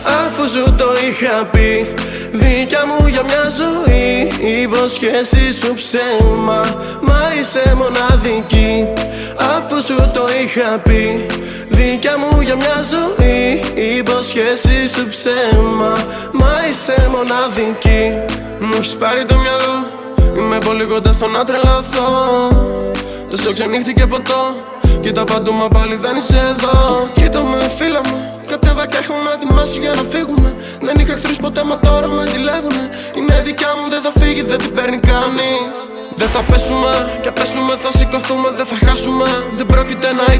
Αφού σου το είχα πει, δικιά μου για μια ζωή. Η υποσχέση σου ψέμα, μα είσαι μοναδική. Αφού σου το είχα πει, δικιά μου για μια ζωή. Η υποσχέση σου ψέμα, μα είσαι μοναδική. Μου έχεις πάρει το μυαλό, είμαι πολύ κοντά στο να τρελαθώ. Τόσο ξενύχτη και ποτό, κοίτα παντού μα πάλι δεν είσαι εδώ. Κοίτα με φίλα μου, κατέβα και έρχομαι να ετοιμάσου για να φύγουμε. Δεν είχα εχθρούς ποτέ μα τώρα με ζηλεύουνε. Είναι δικιά μου, δεν θα φύγει, δεν την παίρνει κανείς. Δεν θα πέσουμε, και πέσουμε θα σηκωθούμε. Δεν θα χάσουμε, δεν πρόκειται να